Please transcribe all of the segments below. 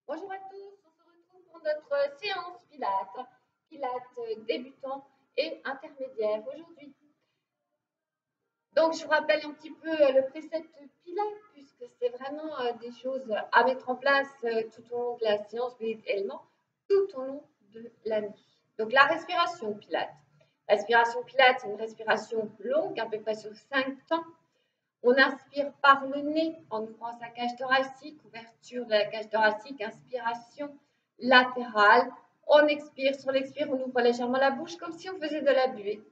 Bonjour à tous, on se retrouve pour notre séance Pilates, Pilates débutant et intermédiaire aujourd'hui. Donc je vous rappelle un petit peu le précepte Pilates puisque c'est vraiment des choses à mettre en place tout au long de la séance, mais également tout au long de la nuit. Donc la respiration Pilates. La respiration Pilates, c'est une respiration longue, à peu près sur 5 temps. On inspire par le nez en ouvrant sa cage thoracique, ouverture de la cage thoracique, inspiration latérale. On expire, sur l'expire, on ouvre légèrement la bouche comme si on faisait de la buée.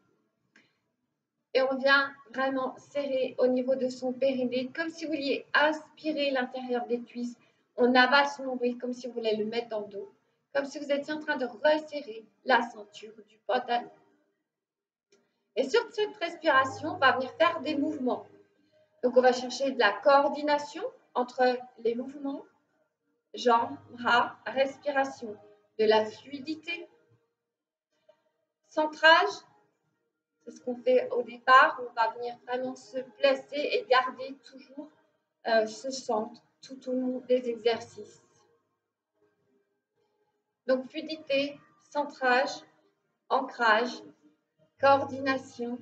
Et on vient vraiment serrer au niveau de son périnée, comme si vous vouliez aspirer l'intérieur des cuisses. On avale son nombril comme si vous voulez le mettre dans le dos, comme si vous étiez en train de resserrer la ceinture du pantalon. Et sur cette respiration, on va venir faire des mouvements. Donc, on va chercher de la coordination entre les mouvements, jambes, bras, respiration, de la fluidité, centrage, c'est ce qu'on fait au départ, on va venir vraiment se placer et garder toujours ce centre tout au long des exercices. Donc, fluidité, centrage, ancrage, coordination.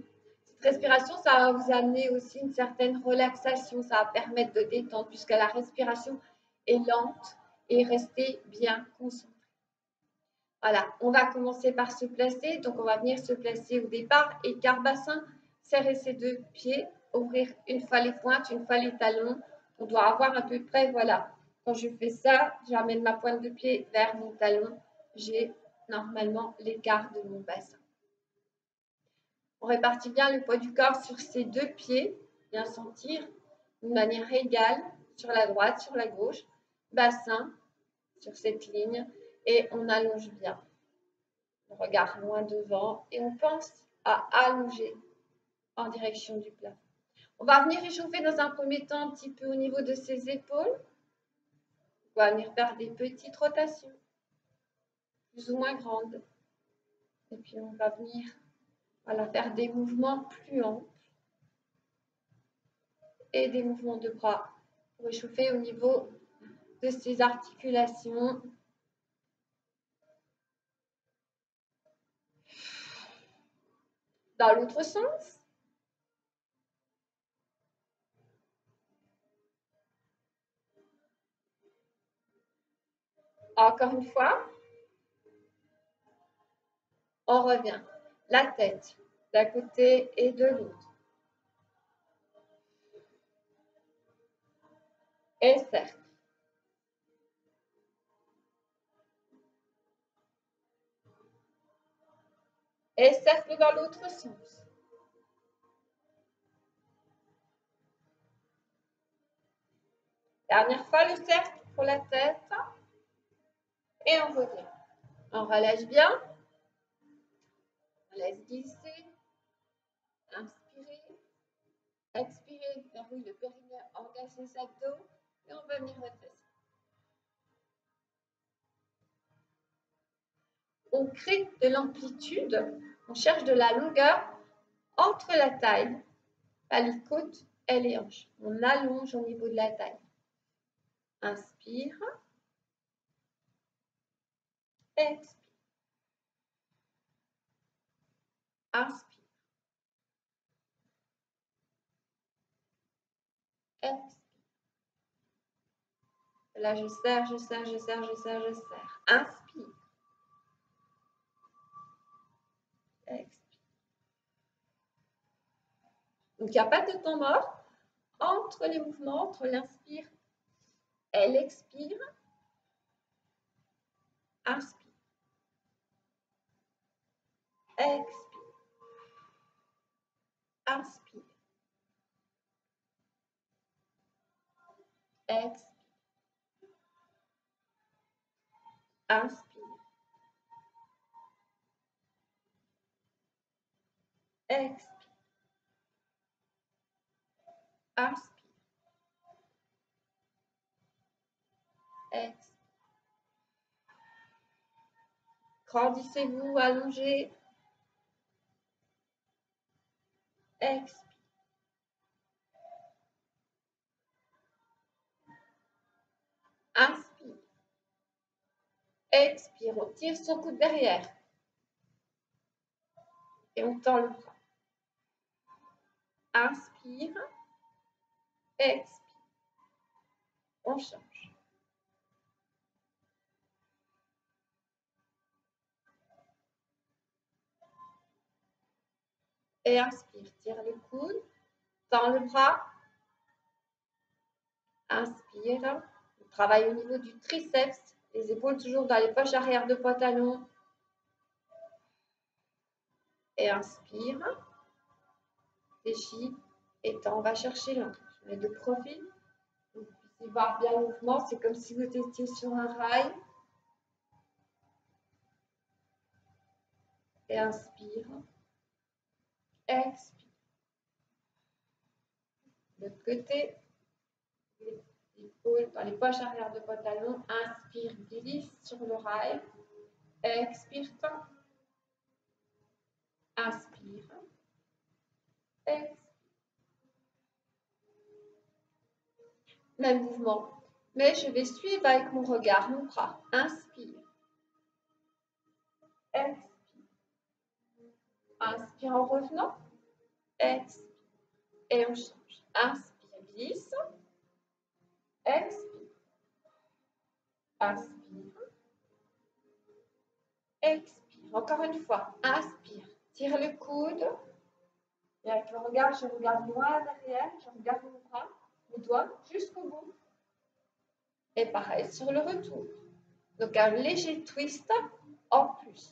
Cette respiration, ça va vous amener aussi une certaine relaxation, ça va permettre de détendre puisque la respiration est lente et rester bien concentré. Voilà, on va commencer par se placer. Donc, on va venir se placer au départ, écart bassin, serrer ses deux pieds, ouvrir une fois les pointes, une fois les talons. On doit avoir à peu près, voilà, quand je fais ça, j'amène ma pointe de pied vers mon talon. J'ai normalement l'écart de mon bassin. On répartit bien le poids du corps sur ses deux pieds, bien sentir de manière égale sur la droite, sur la gauche, bassin sur cette ligne et on allonge bien. On regarde loin devant et on pense à allonger en direction du plafond. On va venir réchauffer dans un premier temps un petit peu au niveau de ses épaules. On va venir faire des petites rotations, plus ou moins grandes. Et puis on va venir faire des mouvements plus amples et des mouvements de bras pour réchauffer au niveau de ses articulations. Dans l'autre sens. Encore une fois. On revient. La tête d'un côté et de l'autre. Et cercle. Et cercle dans l'autre sens. Dernière fois, le cercle pour la tête. Et on revient. On relâche bien. On laisse glisser. Inspirez. Expirez. Verrouille le périnée. Engage les abdos. Et on va venir redresser. On crée de l'amplitude. On cherche de la longueur entre la taille, pas les côtes et les hanches. On allonge au niveau de la taille. Inspire. Expire. Inspire. Expire. Là, je serre, je serre, je serre, je serre, je serre. Inspire. Expire. Donc, il n'y a pas de temps mort entre les mouvements, entre l'inspire et l'expire. Inspire. Expire. Inspire. Expire. Inspire. Expire. Inspire. Expire. Grandissez-vous, allongez. Expire. Inspire. Expire, on tire son coude derrière. Et on tend le bras. Inspire. Expire. On change. Et inspire, tire le coude, tends le bras. Inspire. On travaille au niveau du triceps, les épaules toujours dans les poches arrière de pantalon. Et inspire. Fléchis. Et tends, on va chercher l'angle. Je mets de profil. Vous puissiez voir bien le mouvement. C'est comme si vous étiez sur un rail. Et inspire. Expire. De l'autre côté. Les épaules dans les poches arrière de pantalon. Inspire, glisse sur le rail. Expire, tend. Inspire. Expire. Même mouvement. Mais je vais suivre avec mon regard, mon bras. Inspire. Expire. Inspire en revenant. Expire. Et on change. Inspire, glisse. Expire. Inspire. Expire. Encore une fois. Inspire. Tire le coude. Et avec le regard, je regarde loin derrière. Je regarde mon bras, mes doigts, jusqu'au bout. Et pareil sur le retour. Donc un léger twist en plus.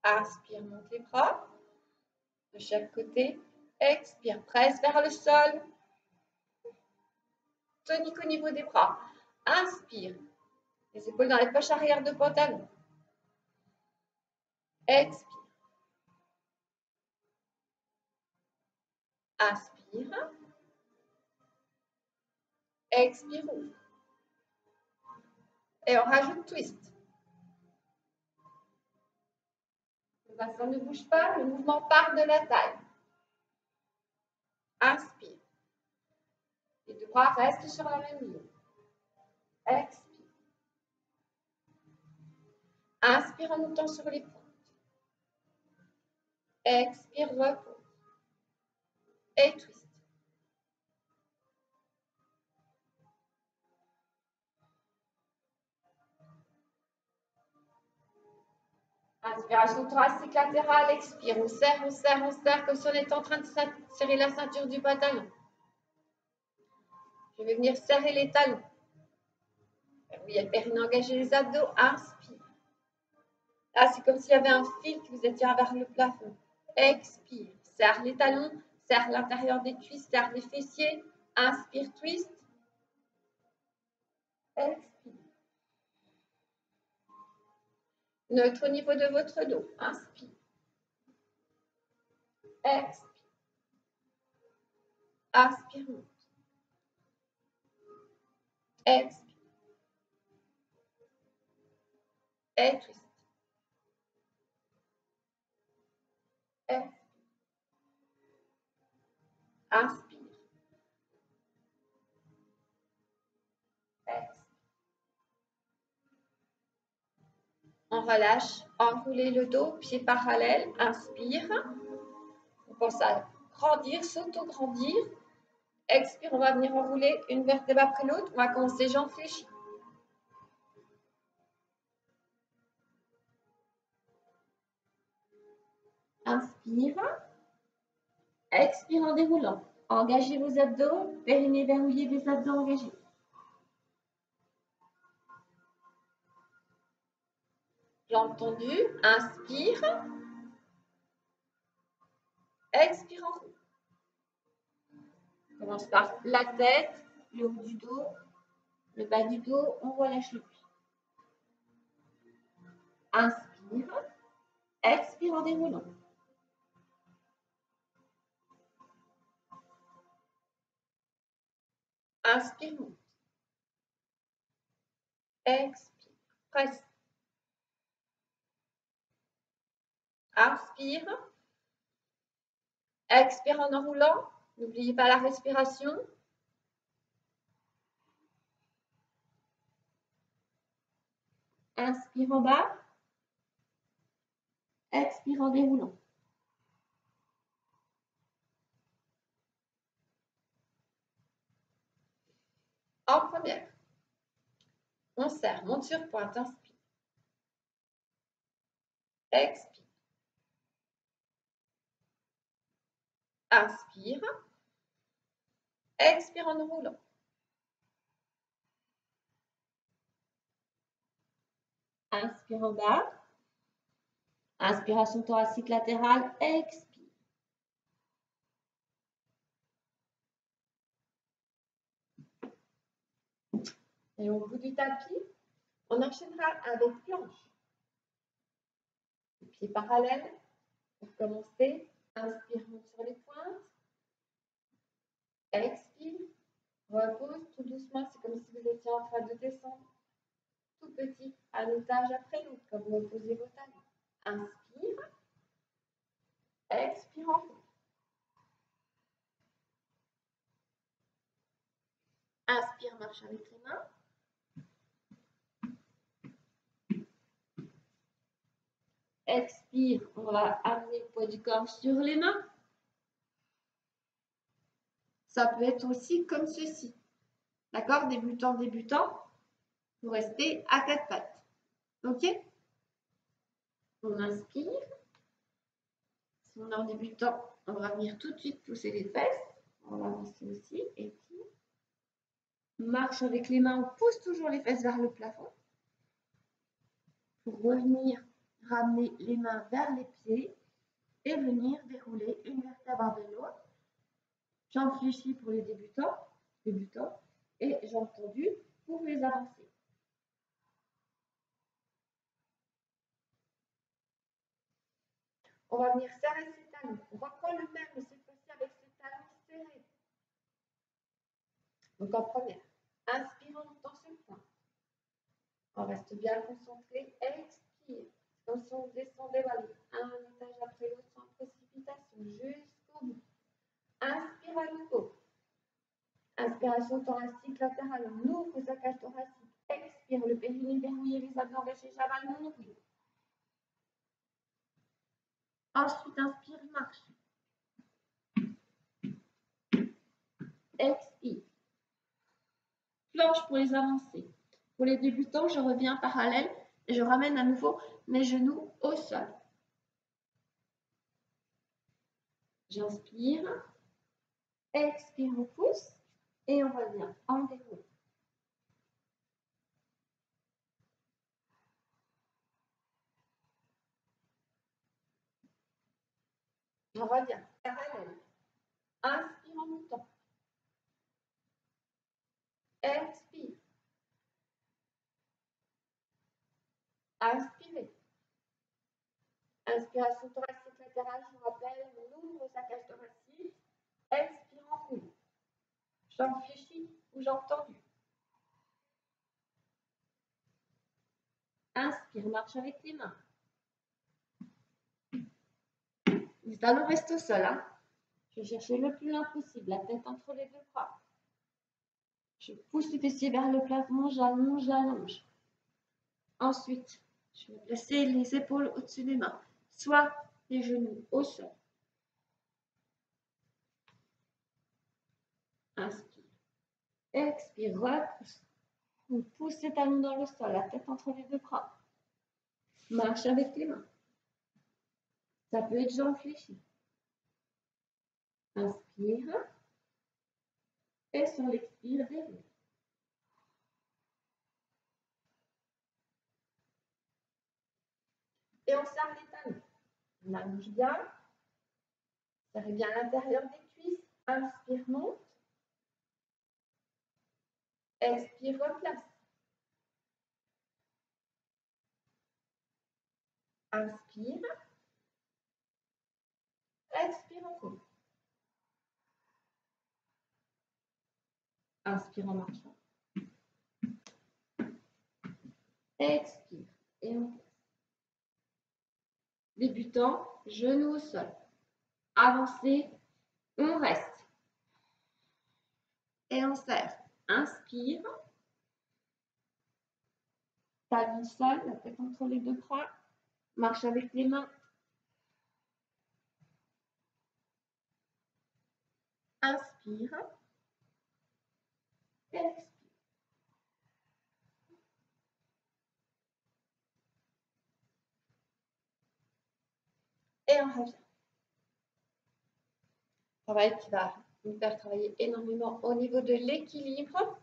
Inspire, monte les bras de chaque côté. Expire, presse vers le sol. Tonique au niveau des bras. Inspire. Les épaules dans les poches arrière de pantalon. Expire. Inspire. Expire, ouvre. Et on rajoute twist. Le bassin ne bouge pas, le mouvement part de la taille. Inspire. Les deux bras restent sur la même ligne. Expire. Inspire en montant sur les pointes. Expire, repose. Et twist. Inspiration thoracique latérale, expire. On serre, on serre, on serre, comme si on était en train de serrer la ceinture du pantalon. Je vais venir serrer les talons. Oui, le périnée, engagez les abdos. Inspire. Là, c'est comme s'il y avait un fil qui vous étire vers le plafond. Expire. Serre les talons, serre l'intérieur des cuisses, serre les fessiers. Inspire, twist. Expire. Neutre au niveau de votre dos. Inspire. Expire. Inspire, monte. Expire. Et twist. Expire. Inspire. Expire. On relâche. Enroulez le dos, pieds parallèles. Inspire. On pense à grandir, s'auto-grandir. Expire, on va venir enrouler une vertèbre après l'autre. On va commencer jambes fléchies. Inspire. Expire en déroulant. Engagez vos abdos. Périnée verrouillé, des abdos engagés. Jambes tendues. Inspire. Expire en roue. On commence par la tête, le haut du dos, le bas du dos. On relâche le pied. Inspire. Expire en déroulant. Inspire, monte. Expire, presse. Inspire. Expire en enroulant. N'oubliez pas la respiration. Inspire en bas. Expire en déroulant. En première, on serre, monte sur pointe, inspire. Expire. Inspire. Expire en roulant. Inspire en bas. Inspiration thoracique latérale. Expire. Et au bout du tapis, on enchaînera avec planche. Les pieds parallèles. Pour commencer, inspire, monte sur les pointes. Expire. Repose tout doucement. C'est comme si vous étiez en train de descendre. Tout petit, un étage après l'autre, comme vous reposez vos talons. Inspire. Expire en haut. Inspire, marche avec les mains. Expire, on va amener le poids du corps sur les mains. Ça peut être aussi comme ceci. D'accord? Débutant, vous restez à quatre pattes. Ok? On inspire. Si on est en débutant, on va venir tout de suite pousser les fesses. On va avancer aussi. Et puis, marche avec les mains. On pousse toujours les fesses vers le plafond. Pour revenir, ramener les mains vers les pieds et venir dérouler une vertèbre de l'autre. Jambes fléchies pour les débutants et jambes tendues pour les avancés. On va venir serrer ses talons. On reprend le même, mais cette fois-ci avec ses talons serrés. Donc en première, inspire en montant sur le point. On reste bien concentré. Expire. Comme si on descendait un étage après l'autre sans précipitation jusqu'au bout. Inspire à nouveau. Inspiration thoracique latérale. On ouvre sa cage thoracique. Expire. Le périnée verrouillé, les abdos engagés, j'avale mon nombril. Ensuite, inspire, marche. Expire. Planche pour les avancés. Pour les débutants, je reviens parallèle et je ramène à nouveau mes genoux au sol. J'inspire. Expire, on pousse et on revient en déroulé. On revient parallèle. Inspire en montant. Expire. Inspirez. Inspiration thoracique latérale, je vous rappelle, on ouvre sa cage thoracique. Expire en roule. Jambes fléchies ou jambes tendues. Inspire, marche avec les mains. Les talons restent au sol. Hein. Je vais chercher le plus loin possible, la tête entre les deux bras. Je pousse les fessiers vers le plafond, j'allonge, j'allonge. Ensuite, je vais placer les épaules au-dessus des mains, soit les genoux au sol. Inspire. Expire, repousse. On pousse les talons dans le sol, la tête entre les deux bras. Marche avec les mains. Ça peut être jambes fléchies. Inspire. Et sur l'expire, déroule. Et on serre les talons. On allonge bien. Serrez bien l'intérieur des cuisses. Inspire, monte. Expire, replace. Inspire. Expire, on roule. Inspire en marchant. Expire. Et on place. Débutant, genoux au sol. Avancez, on reste. Et on serre. Inspire. Talon au sol, la tête entre les deux bras. Marche avec les mains. Inspire. Expire. Et on revient. Travail qui va nous faire travailler énormément au niveau de l'équilibre.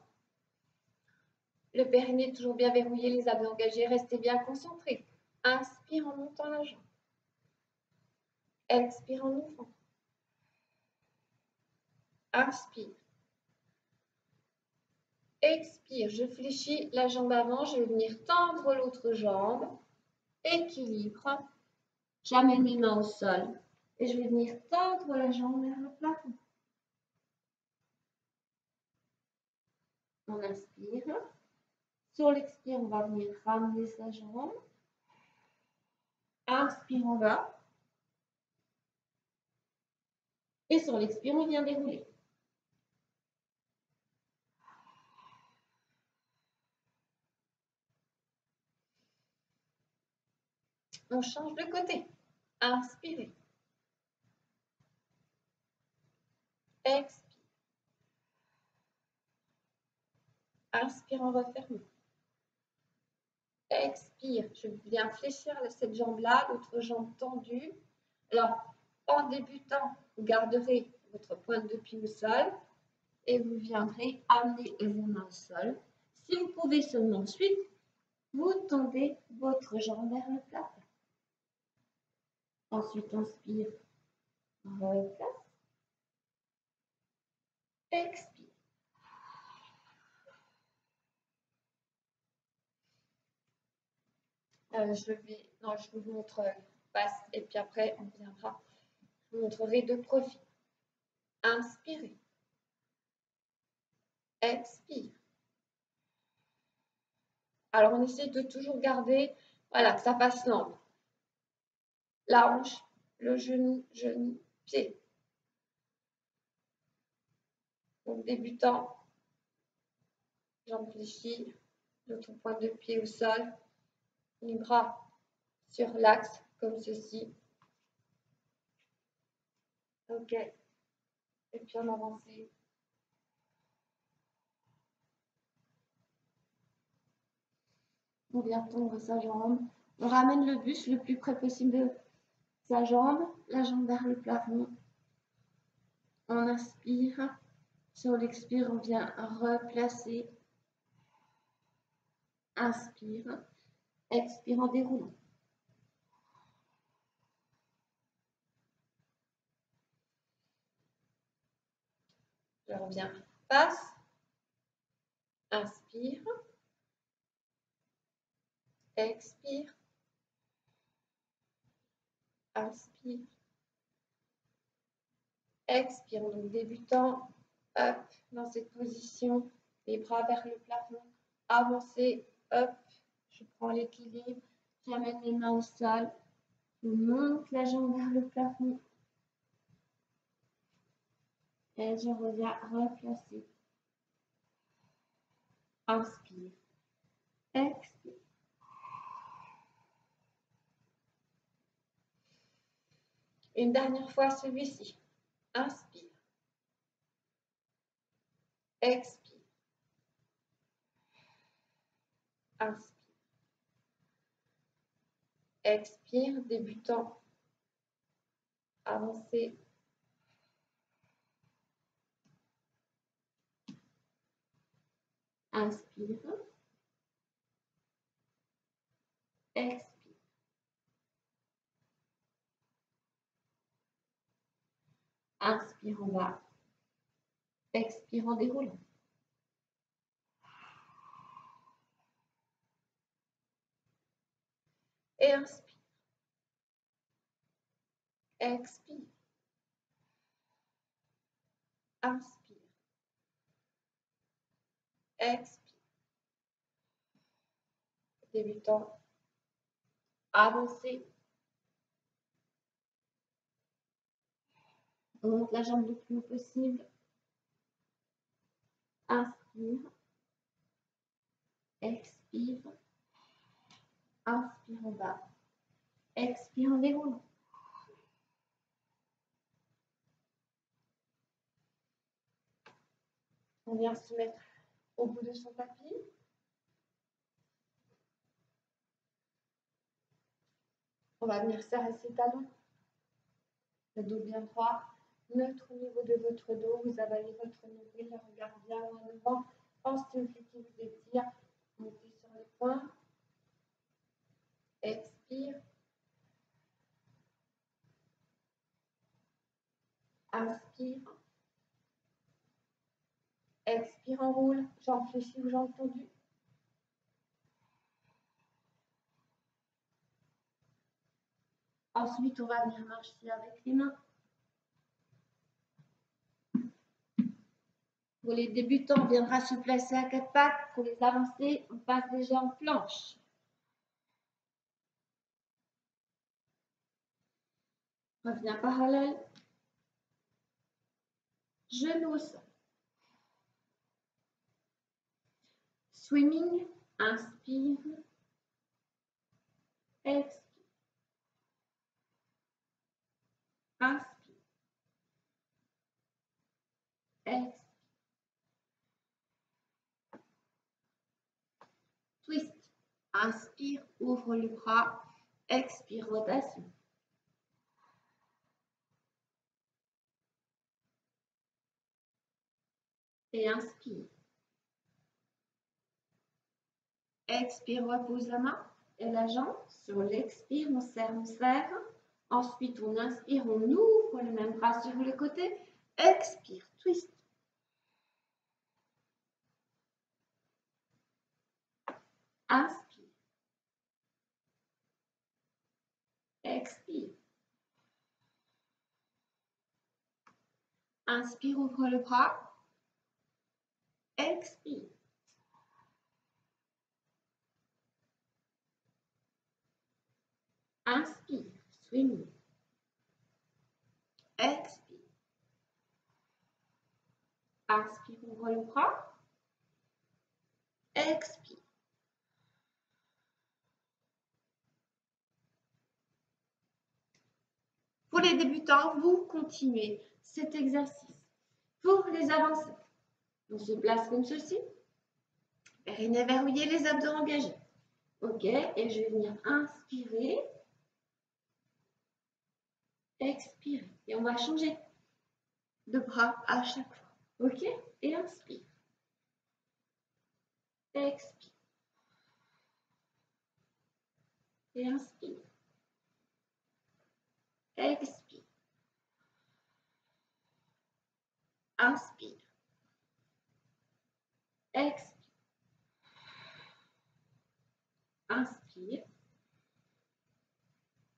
Le périnée toujours bien verrouillé, les abdos engagés, restez bien concentrés. Inspire en montant la jambe. Expire en ouvrant. Inspire. Expire, je fléchis la jambe avant, je vais venir tendre l'autre jambe. Équilibre. J'amène les mains au sol et je vais venir tendre la jambe vers le plafond. On inspire. Sur l'expire, on va venir ramener sa jambe. Inspire en bas. Et sur l'expire, on vient dérouler. On change de côté. Inspirez. Expire. Inspire en refermant. Expire. Je viens fléchir cette jambe-là, l'autre jambe tendue. Alors, en débutant, vous garderez votre pointe de pied au sol et vous viendrez amener vos mains au sol. Si vous pouvez seulement ensuite, vous tendez votre jambe vers le plafond. Ensuite, inspire, replace, expire. Je vous montre passe et puis après on viendra. Je vous montrerai de profil. Inspirez, expire. Alors on essaie de toujours garder, voilà, que ça fasse l'angle. La hanche, le genou, pied. Donc débutant, jambe fléchie, l'autre pointe de pied au sol, les bras sur l'axe comme ceci. Ok. Et puis on avance. On vient tendre sa jambe. On ramène le buste le plus près possible de sa jambe, la jambe vers le plafond. On inspire. Sur l'expire, on vient replacer. Inspire. Expire en déroulant. Je reviens. Passe. Inspire. Expire. Inspire. Expire. Donc débutant, hop, dans cette position, les bras vers le plafond. Avancez, hop, je prends l'équilibre, j'amène les mains au sol, je monte la jambe vers le plafond. Et je reviens replacer. Inspire. Expire. Une dernière fois celui-ci. Inspire. Expire. Inspire. Expire, débutant. Avancez. Inspire. Expire. Inspire en bas. Expire en déroulant. Et inspire. Expire. Inspire. Expire. Débutant. Avancez. On monte la jambe le plus haut possible. Inspire. Expire. Inspire en bas. Expire en déroulant. On vient se mettre au bout de son tapis. On va venir serrer ses talons. Le dos bien droit. Neutre au niveau de votre dos. Vous avalez votre nombril. Le regard bien loin devant. Pensez au pied qui vous étire. Montez sur les poings. Expire. Inspire. Expire, enroule. Jambes fléchies ou jambes tendues. Ensuite, on va venir marcher avec les mains. Pour les débutants, on viendra se placer à quatre pattes. Pour les avancés, on passe déjà en planche. Reviens parallèle. Genoux au sol. Swimming. Inspire. Expire. Inspire. Expire. Twist. Inspire, ouvre le bras. Expire, rotation. Et inspire. Expire, repose la main et la jambe. Sur l'expire, on serre, on serre. Ensuite, on inspire, on ouvre le même bras sur le côté. Expire, twist. Inspire. Expire. Inspire, ouvre le bras. Expire. Inspire, swing. Expire. Inspire, ouvre le bras. Expire. Pour les débutants, vous continuez cet exercice. Pour les avancés, on se place comme ceci. Périnée verrouillé, les abdos engagés. Ok, et je vais venir inspirer. Expirer. Et on va changer de bras à chaque fois. Ok, et inspire. Expire. Et inspire. Expire. Inspire. Expire. Inspire.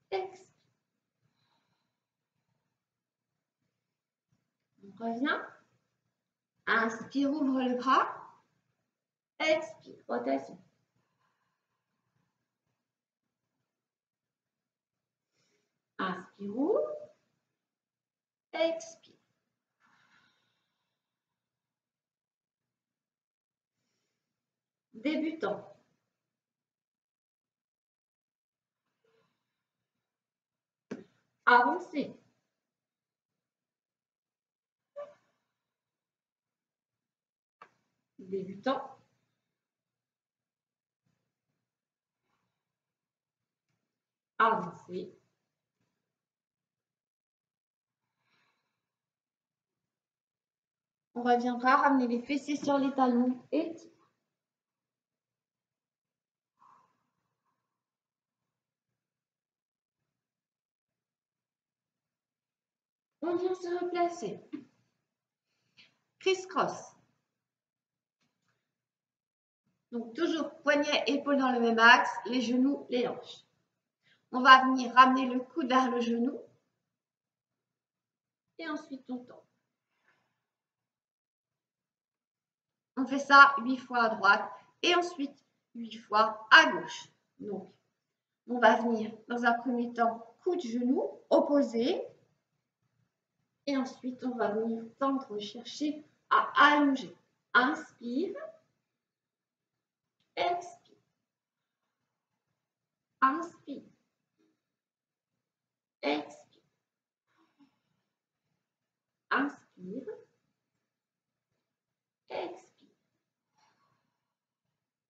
Expire. On revient. Inspire, ouvre le bras. Expire, rotation. Inspire, ouvre. Expire. Débutant. Avancez. Débutant. Avancez. On reviendra ramener les fessiers sur les talons et tire. On vient se replacer. Criss-cross. Donc toujours poignet, épaules dans le même axe, les genoux, les hanches. On va venir ramener le coude vers le genou. Et ensuite on tombe. On fait ça 8 fois à droite et ensuite 8 fois à gauche. Donc, on va venir dans un premier temps coude genou opposé. Et ensuite, on va venir tendre, chercher à allonger. Inspire. Expire. Inspire. Expire. Inspire. Expire.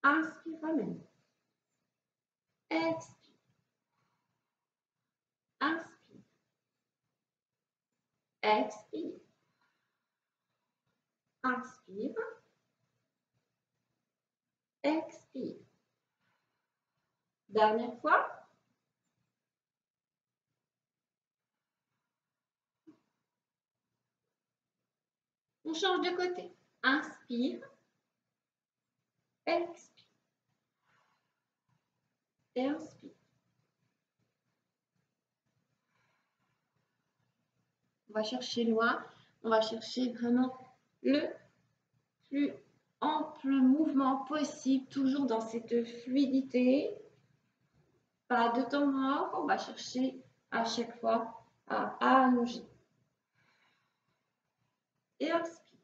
Inspire, ramène. Expire. Inspire. Expire. Inspire. Expire. Dernière fois. On change de côté. Inspire. Expire. Et inspire. On va chercher loin. On va chercher vraiment le plus ample mouvement possible, toujours dans cette fluidité. Pas de temps mort. On va chercher à chaque fois à allonger. Et expire.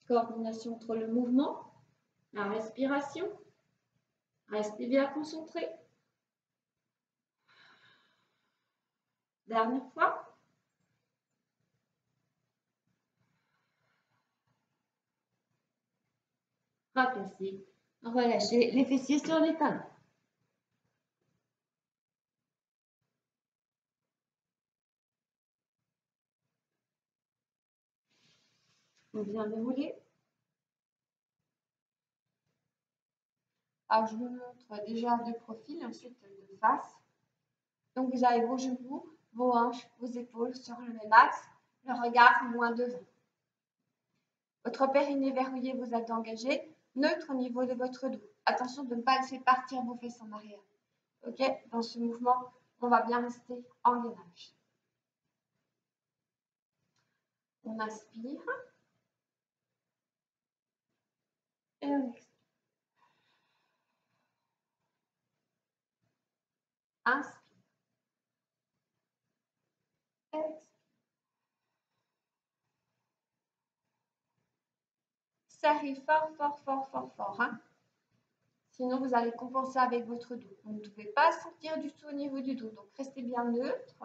Coordination entre le mouvement, la respiration. Restez bien concentré. Dernière fois. Replacez. Relâchez les fessiers sur les talons. On vient dérouler. Alors, je vous montre déjà de profil, ensuite de face. Donc, vous avez vos genoux, vos hanches, vos épaules sur le même axe, le regard moins devant. Votre périnée verrouillé, vous êtes engagé, neutre au niveau de votre dos. Attention de ne pas laisser partir vos fesses en arrière. Ok, dans ce mouvement, on va bien rester en gainage. On inspire. Et on expire. Inspire. Expire. Serrez fort, fort, fort, fort, fort. Hein. Sinon, vous allez compenser avec votre dos. Vous ne devez pas sortir du tout au niveau du dos. Donc, restez bien neutre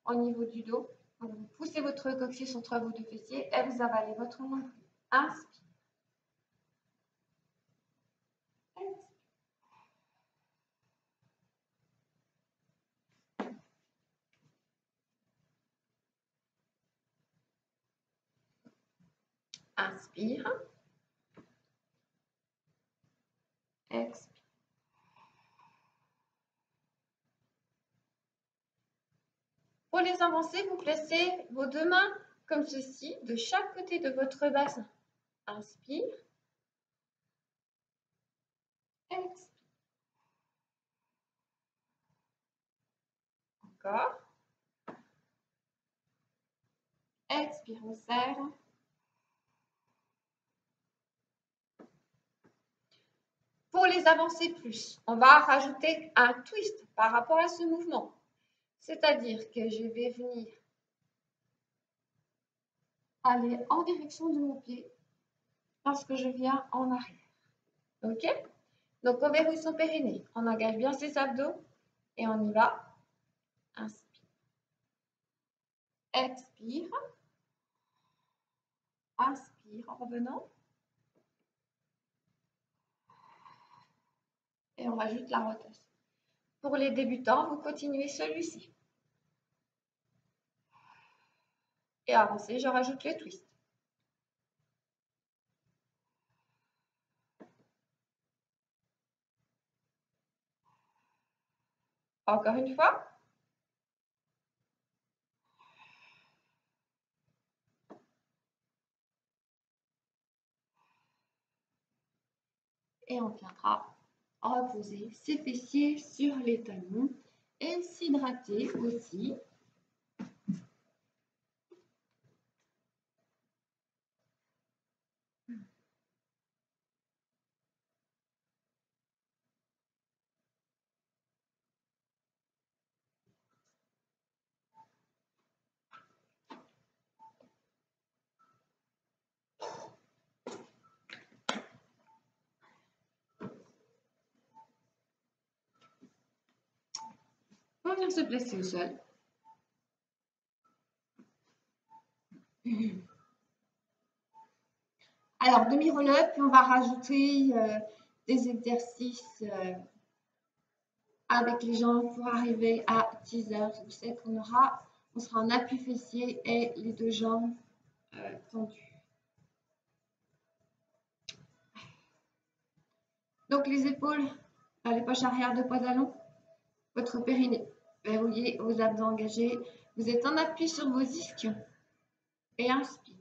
au niveau du dos. Donc, vous poussez votre coccyx entre vos deux fessiers et vous avalez votre nombril. Inspire. Expire. Inspire. Expire. Pour les avancer, vous placez vos deux mains comme ceci, de chaque côté de votre bassin. Inspire. Expire. Encore. Expire, on serre. Pour les avancer plus, on va rajouter un twist par rapport à ce mouvement. C'est-à-dire que je vais venir aller en direction de mon pied lorsque je viens en arrière. Ok? Donc, on verrouille son périnée. On engage bien ses abdos et on y va. Inspire. Expire. Inspire en revenant. Et on rajoute la rotation. Pour les débutants, vous continuez celui-ci. Et avancez, je rajoute le twist. Encore une fois. Et on viendra reposer ses fessiers sur les talons et s'hydrater aussi. venir se placer au sol. Alors, demi-roll-up, puis on va rajouter des exercices avec les jambes pour arriver à teaser. Vous savez qu'on on sera en appui fessier et les deux jambes tendues. Donc, les épaules, les poches arrière de pantalon, votre périnée verrouillé, vos abdos engagés. Vous êtes en appui sur vos ischions. Et inspire.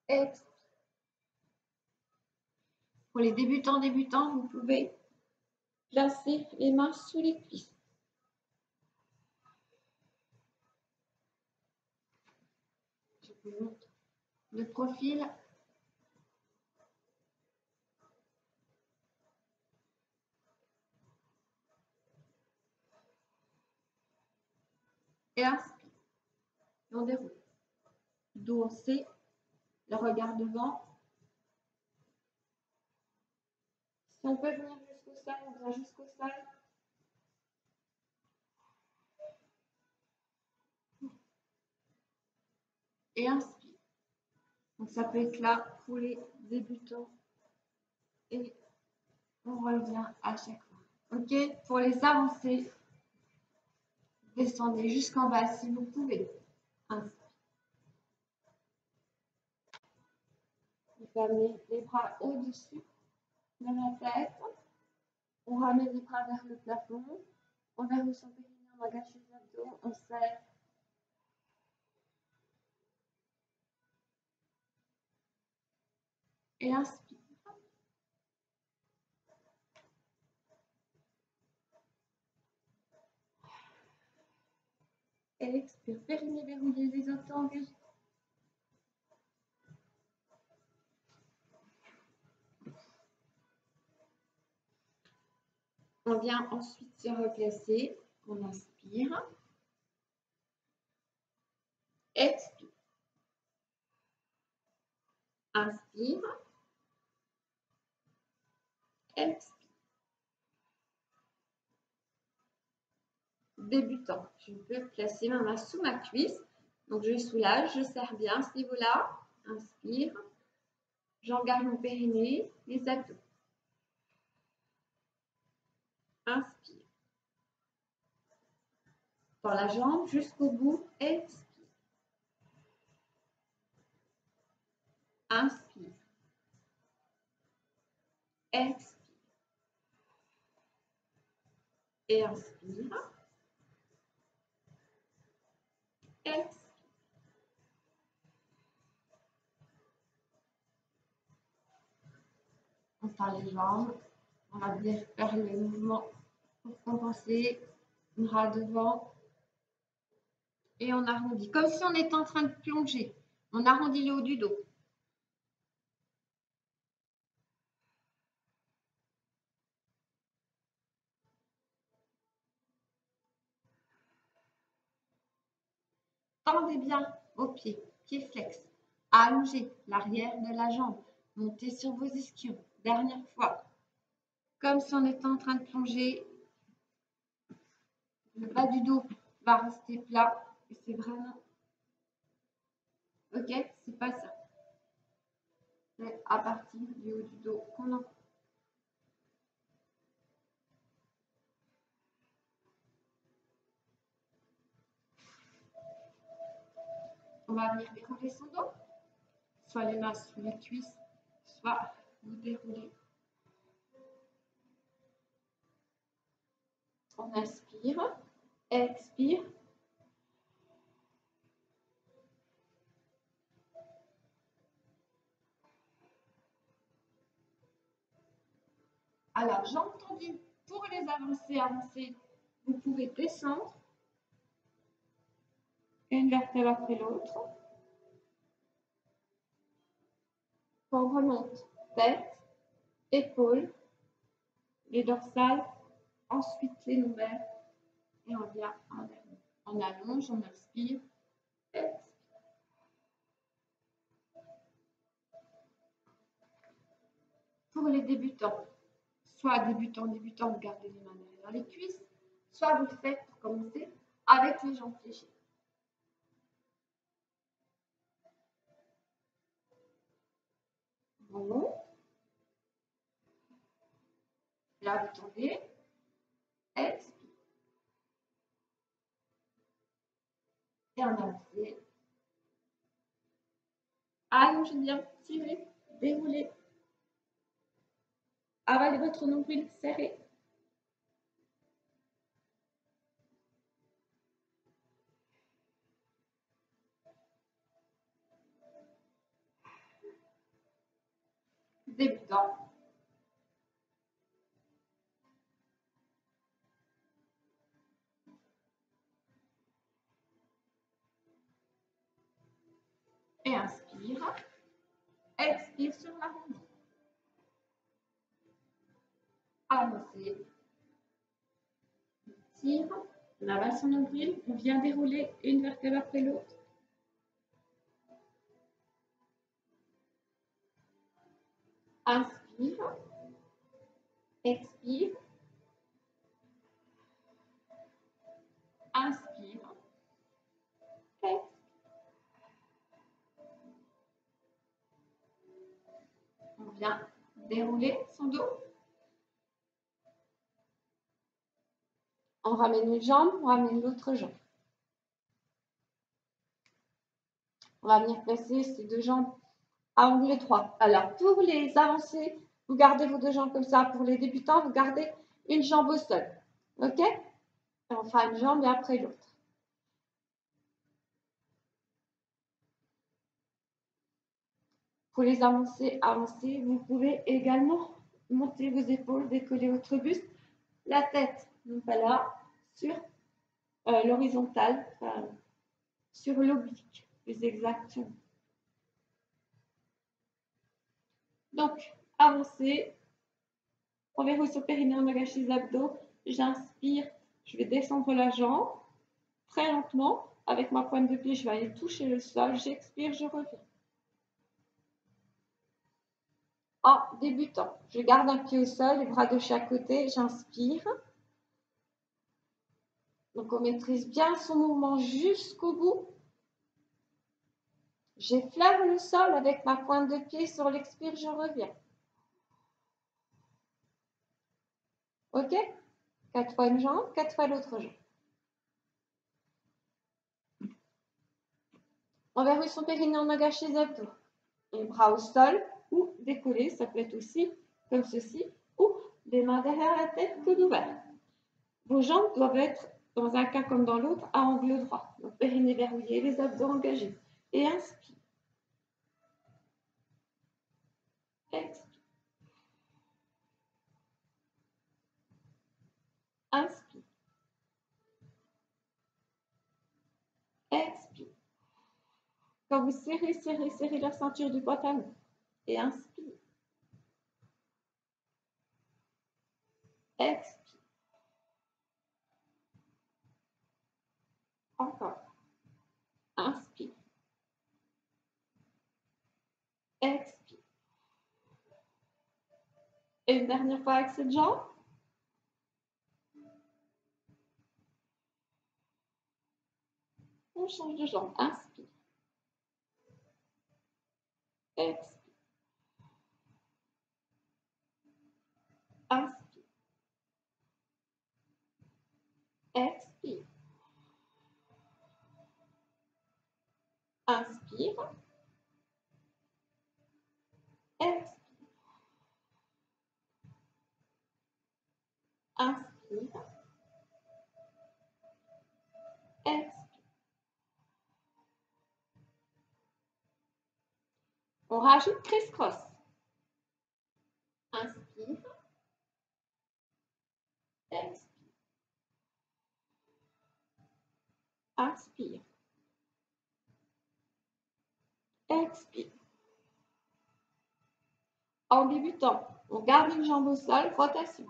Expire. Pour les débutants, vous pouvez placer les mains sous les cuisses. Je vous montre le profil. Et inspire. Et on déroule. Dos en C, le regard devant. Si on peut venir jusqu'au sol, on vient jusqu'au sol. Et inspire. Donc ça peut être là pour les débutants. Et on revient à chaque fois. Ok, pour les avancées, descendez jusqu'en bas si vous pouvez. Inspire. Vous amenez les bras au-dessus de la tête. On ramène les bras vers le plafond. On verrouille son périnée, on engage les abdos, on serre. Et inspire. Et expire. Périnée verrouillé, les abdos engagés. On vient ensuite se replacer. On inspire. Expire. Inspire. Expire. Débutant. Je peux placer ma main sous ma cuisse. Donc je soulage, je serre bien à ce niveau-là. Inspire. J'engage mon périnée, les abdos. Inspire. Dans la jambe jusqu'au bout. Expire. Inspire. Expire. Et inspire. Expire. On tend les jambes. On va bien faire le mouvement pour compenser. Bras devant. Et on arrondit. Comme si on était en train de plonger. On arrondit le haut du dos. Tendez bien aux pieds. Pieds flex. Allongez l'arrière de la jambe. Montez sur vos ischions. Dernière fois. Comme si on était en train de plonger. Le bas du dos va rester plat. Et c'est vraiment... Ok, c'est pas ça. C'est à partir du haut du dos qu'on en... On va venir dérouler son dos. Soit les mains sur les cuisses, soit vous déroulez. On inspire, expire. Alors, j'ai entendu, pour les avancer, vous pouvez descendre une vertèbre après l'autre. On remonte tête, épaules, les dorsales, ensuite les lombaires et on vient en dernier. On allonge, on inspire, expire. Pour les débutants, soit débutant, vous gardez les mains derrière sur les cuisses, soit vous le faites pour commencer avec les jambes fléchies. Bon. Là, vous tendez. Expire. Et on avance. Allongez bien, tirez, déroulez. Avalez votre nombril serré. Débutant. Et inspire. Expire sur l'arrondi. Avancez. Tire. On avale son nombril. On vient dérouler une vertèbre après l'autre. Inspire. Expire. Inspire. Expire. On vient dérouler son dos. On ramène une jambe, on ramène l'autre jambe. On va venir placer ces deux jambes à angle droit. Alors, pour les avancées, vous gardez vos deux jambes comme ça. Pour les débutants, vous gardez une jambe au sol. OK? Et on fera une jambe et après l'autre. Pour les avancées, vous pouvez également monter vos épaules, décoller votre buste. La tête, non pas là, sur l'horizontale, sur l'oblique, plus exactement. Donc, avancez. On verrouille sur périnée, on engage les abdos. J'inspire, je vais descendre la jambe très lentement. Avec ma pointe de pied, je vais aller toucher le sol. J'expire, je reviens. En débutant, je garde un pied au sol, les bras de chaque côté. J'inspire. Donc, on maîtrise bien son mouvement jusqu'au bout. J'effleure le sol avec ma pointe de pied. Sur l'expire, je reviens. OK? 4 fois une jambe, 4 fois l'autre jambe. On verrouille son périnée, on engage les abdos. Les bras au sol ou décollés, ça peut être aussi comme ceci, ou les mains derrière la tête, coude ouvert. Vos jambes doivent être, dans un cas comme dans l'autre, à angle droit. Donc périnée verrouillé, les abdos engagés. Et inspire. Expire. Inspire. Expire. Quand vous serrez la ceinture du pantalon. Et inspire. Expire. Encore. Inspire. Expire. Et une dernière fois avec cette jambe. On change de jambe. Inspire. Expire. Inspire. Expire. Inspire. Expire. Inspire. Expire. On rajoute criss-cross. Inspire. Expire. Inspire. Expire. En débutant, on garde une jambe au sol, rotation.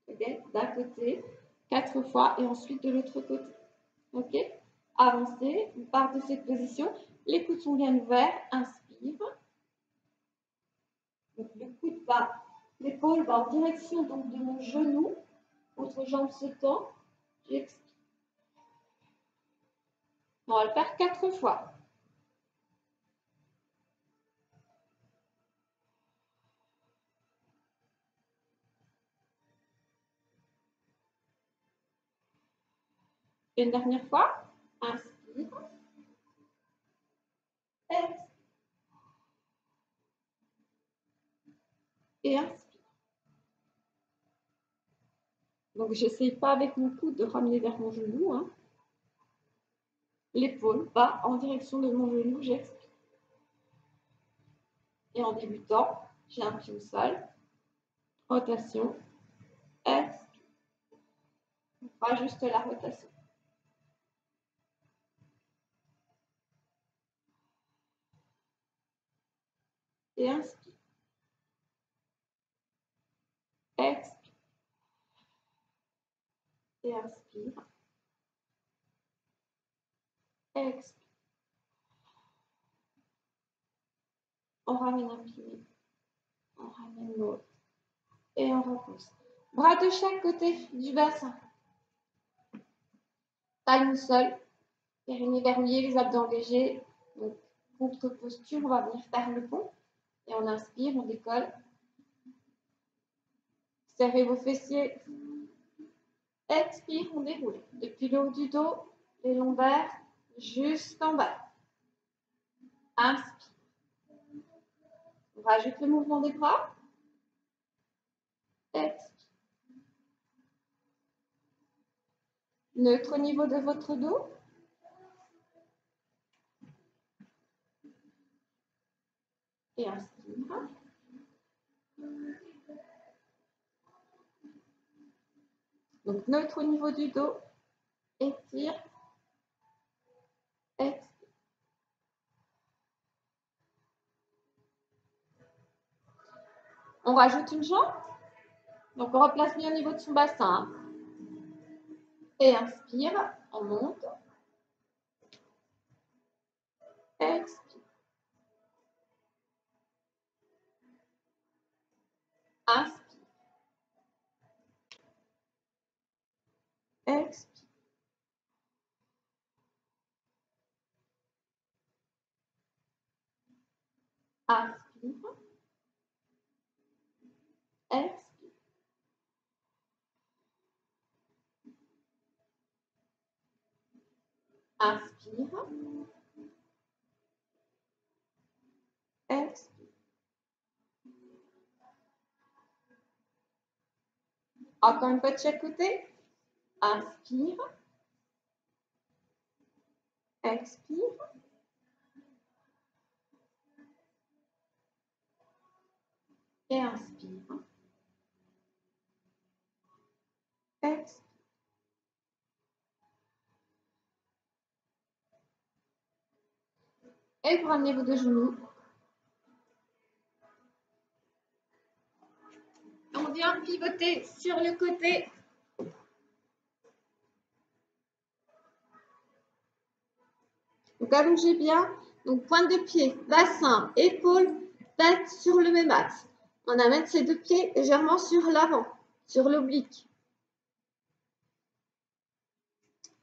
Okay. D'un côté, 4 fois et ensuite de l'autre côté. OK? Avancez, on part de cette position. Les coudes sont bien ouverts. Inspire. Donc, le coude va, l'épaule va en direction donc, de mon genou. Votre jambe se tend. J'expire. On va le faire 4 fois. Une dernière fois. Inspire. Expire. Et inspire. Donc, je n'essaye pas avec mon coude de ramener vers mon genou. Hein. L'épaule va en direction de mon genou. J'expire. Et en débutant, j'ai un pied au sol. Rotation. Expire. On fera juste la rotation. Et inspire. Expire. Et inspire. Expire. On ramène un pied. On ramène l'autre. Et on repose. Bras de chaque côté du bassin. Taille au sol. Périnée verrouillé, les abdos engagés. Donc, contre posture, on va venir faire le pont. Et on inspire, on décolle. Serrez vos fessiers. Expire, on déroule. Depuis le haut du dos, les lombaires, jusqu'en bas. Inspire. On rajoute le mouvement des bras. Expire. Neutre au niveau de votre dos. Et inspire. Donc, neutre au niveau du dos. Étire. Expire. On rajoute une jambe. Donc, on replace bien au niveau de son bassin. Et inspire. On monte. Expire. Inspire. Expire. Inspire. Expire. Inspire. Expire. Encore une fois de chaque côté. Inspire. Expire. Et inspire. Expire. Et vous ramenez vos deux genoux. On vient pivoter sur le côté. Donc allongez bien. Donc pointe de pied, bassin, épaule, tête sur le même axe. On amène ces deux pieds légèrement sur l'avant, sur l'oblique.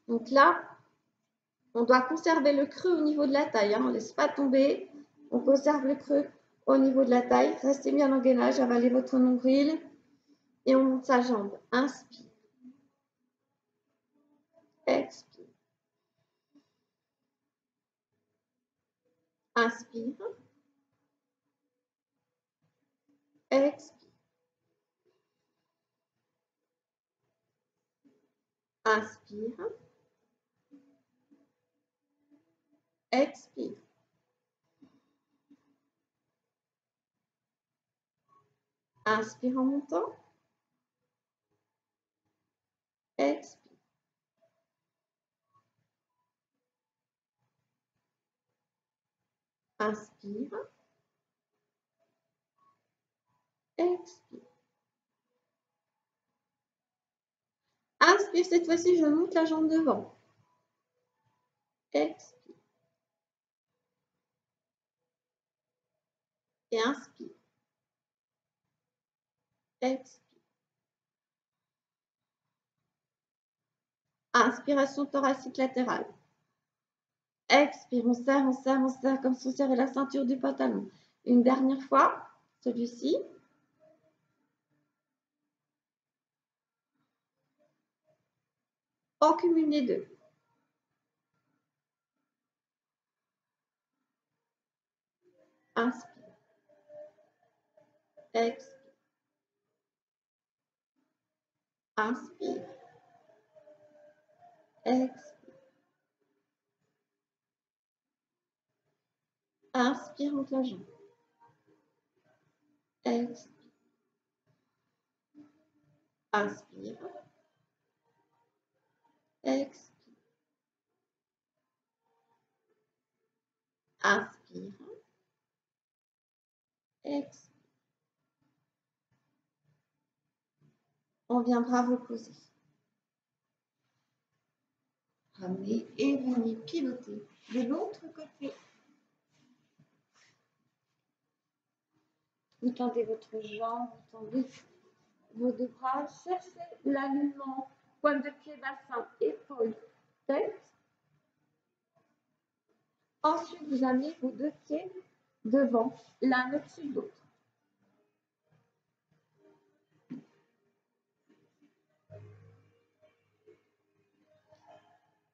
Donc là, on doit conserver le creux au niveau de la taille. Hein. On ne laisse pas tomber. On conserve le creux au niveau de la taille. Restez bien en gainage. Avalez votre nombril. Et on monte sa jambe. Inspire. Expire. Inspire. Expire. Inspire. Expire. Inspire en montant. Expire. Inspire. Expire. Inspire, cette fois-ci, je monte la jambe devant. Expire. Et inspire. Expire. Inspiration thoracique latérale. Expire, on serre comme si on serrait la ceinture du pantalon. Une dernière fois, celui-ci. On cumule les deux. Inspire. Expire. Inspire. Expire. Inspire, monte la jambe. Expire. Inspire. Expire. Inspire. Expire. On viendra reposer. Ramenez et venez pivoter de l'autre côté. Vous tendez votre jambe, vous tendez vos deux bras, cherchez l'alignement, pointe de pied, bassin, épaules, tête. Ensuite, vous amenez vos deux pieds devant, l'un au-dessus de l'autre.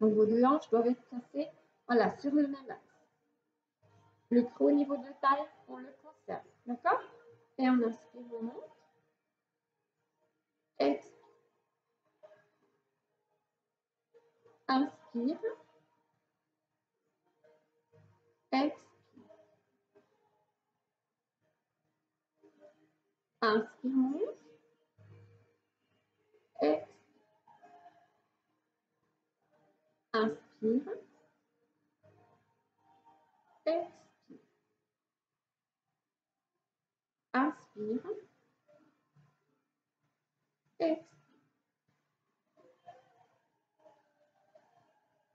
Donc, vos deux hanches doivent être placées, voilà, sur le même axe. Le creux au niveau de la taille, on le conserve, d'accord? Et on inspire, on monte. Expire. Inspire. Expire. Inspire, monte. Expire. Inspire. Expire. Inspire. Expire.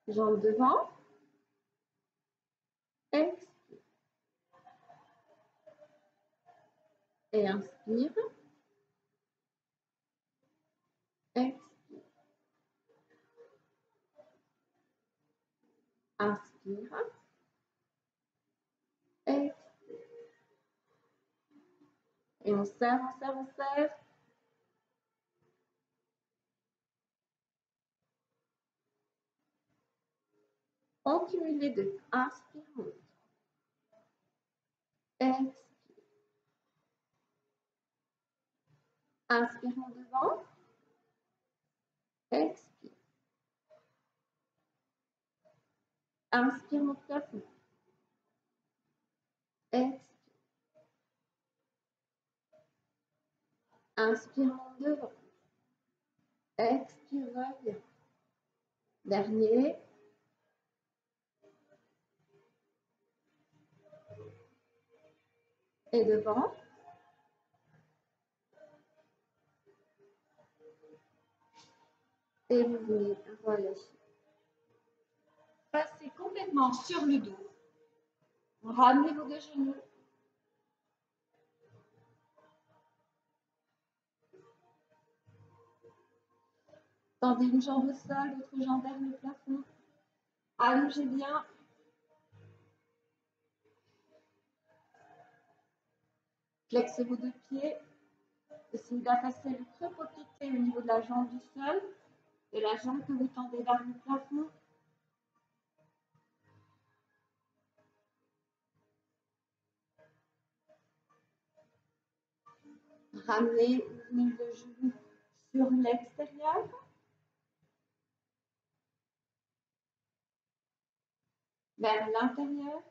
Jambes devant. Expire. Et inspire. Expire. Inspire. Expire. Et on serre, on serre, on serre. On cumule les deux. Inspire, monte. Expire. Inspire en devant. Expire. Inspire, monte plafond. Expire. Inspire, monte devant. Expire, reviens. Dernier. Et devant. Et vous venez relâcher. Passez complètement sur le dos. Ramenez vos deux genoux. Tendez une jambe au sol, l'autre jambe vers le plafond. Allongez bien. Flexez vos deux pieds. Essayez d'affacer le creux poplité au niveau de la jambe du sol, de la jambe que vous tendez vers le plafond. Ramenez le genou sur l'extérieur. Vers l'intérieur.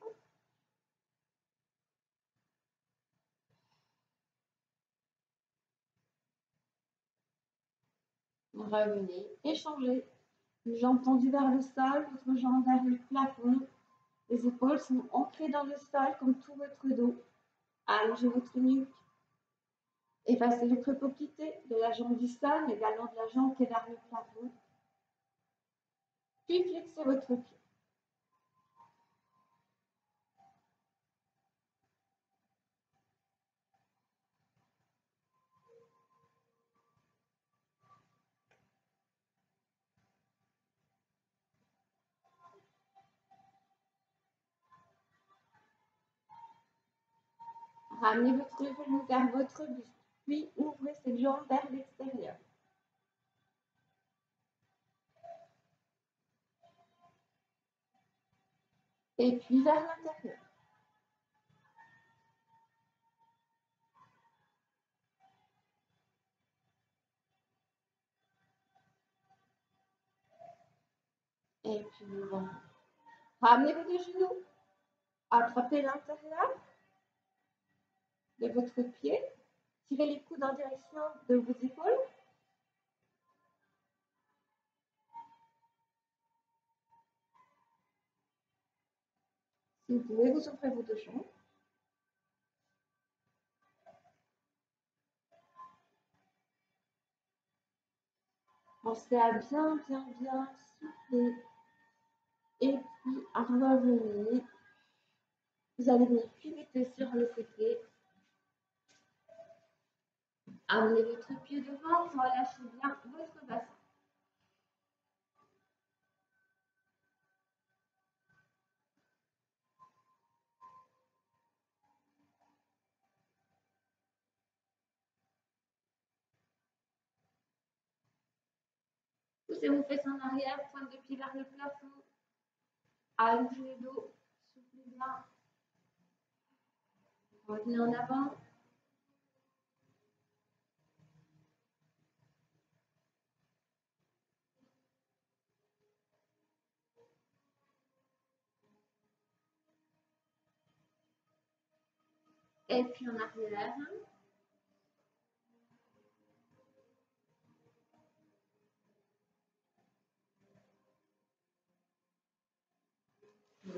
Revenez, échangez. Une jambe tendue vers le sol, l'autre jambe vers le plafond. Les épaules sont ancrées dans le sol comme tout votre dos. Allongez votre nuque. Effacez le creux poplité de la jambe du sol, mais également de la jambe qui est vers le plafond. Puis flexez votre pied. Ramenez votre genou vers votre buste, puis ouvrez cette jambe vers l'extérieur. Et puis vers l'intérieur. Et puis voilà. Ramenez vos deux genoux. Attrapez l'intérieur de votre pied. Tirez les coudes en direction de vos épaules. Si vous pouvez, vous ouvrez vos deux jambes. Pensez à bien souffler. Et puis à revenir. Vous allez venir pivoter sur le côté. Amenez votre pied devant, relâchez bien votre bassin. Poussez vos fesses en arrière, pointe de pied vers le plafond. Allongez le dos, soufflez bien. Revenez en avant. Et puis en arrière.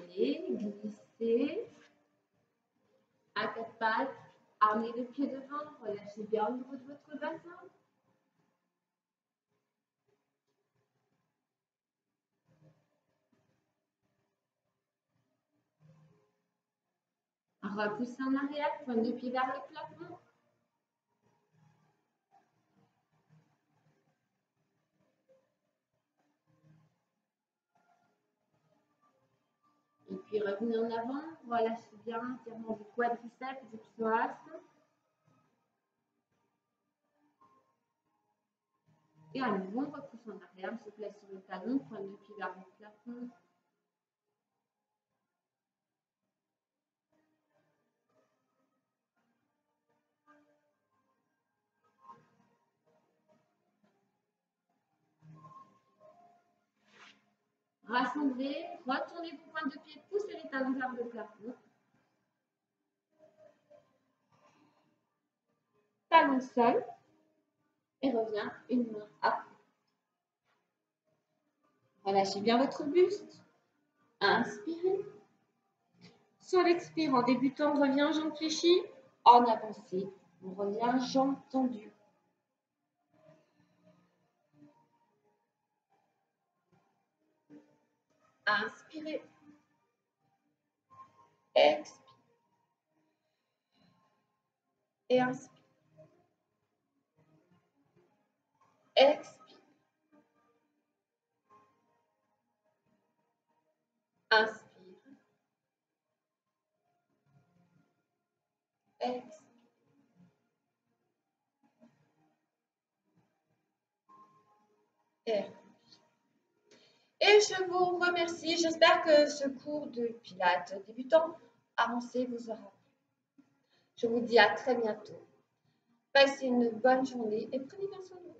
Glissez. À quatre pattes. Amenez le pied devant. Relâchez bien au niveau de votre bassin. Repoussez en arrière. Pointe de pied vers le plafond. Et puis revenez en avant, relâchez bien, étirement du quadriceps, du psoas. Et à nouveau, on repousse en arrière, on se place sur le talon, pointe de pied vers le plafond. Rassemblez, retournez vos pointes de pied, poussez les talons vers le plafond. Talon seul. Et reviens une main après. Relâchez bien votre buste. Inspirez. Sur l'expire, en débutant, on revient jambes fléchies. En avancée, on revient jambes tendues. Inspirez. Expire. Et inspire. Expire. Inspire. Expire. Et je vous remercie. J'espère que ce cours de Pilates débutant avancé vous aura plu. Je vous dis à très bientôt. Passez une bonne journée et prenez bien soin de vous.